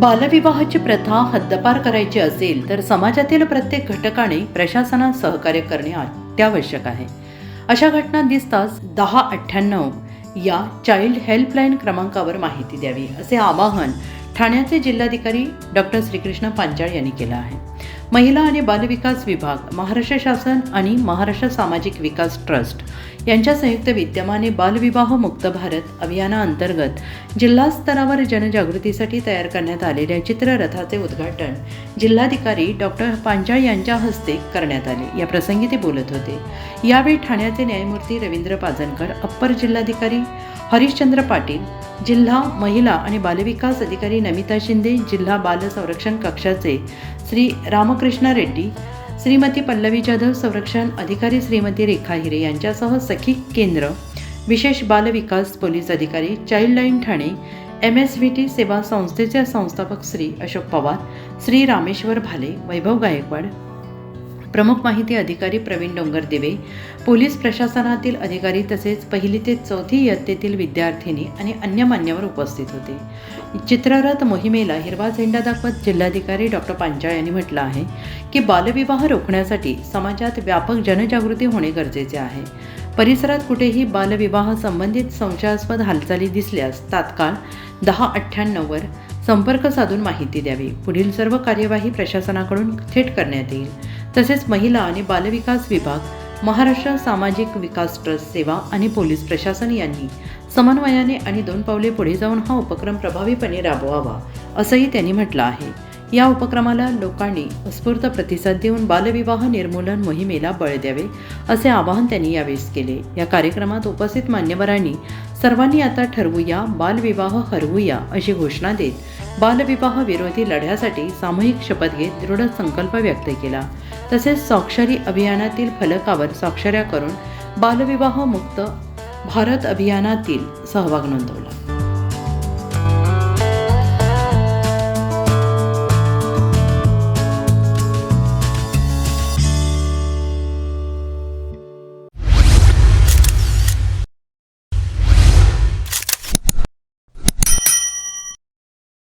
बालविवाहाची प्रथा हद्दपार करायची असेल तर समाजातील प्रत्येक घटकाने प्रशासनास सहकार्य करणे अत्यावश्यक आहे. अशा घटना दिसताच 1098 या चाइल्ड हेल्पलाईन क्रमांकावर माहिती द्यावी असे आवाहन ठाण्याचे जिल्हाधिकारी डॉक्टर श्रीकृष्ण पांचाळ यांनी केलं आहे. महिला आणि बालविकास विभाग, महाराष्ट्र शासन आणि महाराष्ट्र सामाजिक विकास ट्रस्ट यांच्या संयुक्त विद्यमाने बालविवाह मुक्त भारत अभियानाअंतर्गत जिल्हा स्तरावर जनजागृतीसाठी तयार करण्यात आलेल्या चित्ररथाचे उद्घाटन जिल्हाधिकारी डॉक्टर पांचाळ यांच्या हस्ते करण्यात आले. या प्रसंगी ते बोलत होते. यावेळी ठाण्याचे न्यायमूर्ती रवींद्र पाजनकर, अप्पर जिल्हाधिकारी हरिश्चंद्र पाटील, जिल्हा महिला आणि बालविकास अधिकारी नमिता शिंदे, जिल्हा बाल संरक्षण कक्षाचे श्री रामकृष्ण रेड्डी, श्रीमती पल्लवी जाधव, संरक्षण अधिकारी श्रीमती रेखा हिरे यांच्यासह सखी केंद्र, विशेष बालविकास पोलीस अधिकारी, चाइल्डलाईन ठाणे, MSVT सेवा संस्थेचे संस्थापक श्री अशोक पवार, श्री रामेश्वर भाले, वैभव गायकवाड, प्रमुख माहिती अधिकारी प्रवीण डोंगरदेवे, पोलीस प्रशासनातील अधिकारी तसेच पहिली ते चौथी इयत्तेतील विद्यार्थिनी आणि अन्य मान्यवर उपस्थित होते. चित्ररथ मोहिमेला हिरवा झेंडा दाखवत जिल्हाधिकारी डॉक्टर पांचाळ यांनी म्हटलं आहे की बालविवाह रोखण्यासाठी समाजात व्यापक जनजागृती होणे गरजेचे आहे. परिसरात कुठेही बालविवाह संबंधित संशयास्पद हालचाली दिसल्यास तात्काळ 1098 वर संपर्क साधून माहिती द्यावी. पुढील सर्व कार्यवाही प्रशासनाकडून थेट करण्यात येईल. तसेच महिला आणि बालविकास विभाग, महाराष्ट्र सामाजिक विकास ट्रस्ट सेवा आणि पोलीस प्रशासन यांनी समन्वयाने आणि 2 पावले पुढे जाऊन हा उपक्रम प्रभावीपणे राबवावा असंही त्यांनी म्हटलं आहे. या उपक्रमाला लोकांनी उत्स्फूर्त प्रतिसाद देऊन बालविवाह निर्मूलन मोहिमेला बळ द्यावे असे आवाहन त्यांनी यावेळी केले. या कार्यक्रमात उपस्थित मान्यवरांनी सर्वांनी आता ठरवूया, बालविवाह हरवूया अशी घोषणा देत बालविवाह विरोधी लढ्यासाठी सामूहिक शपथ घेत दृढ संकल्प व्यक्त केला. तसेच स्वाक्षरी अभियानातील फलकावर स्वाक्षऱ्या करून बालविवाह मुक्त भारत अभियानातील सहभाग नोंदवला.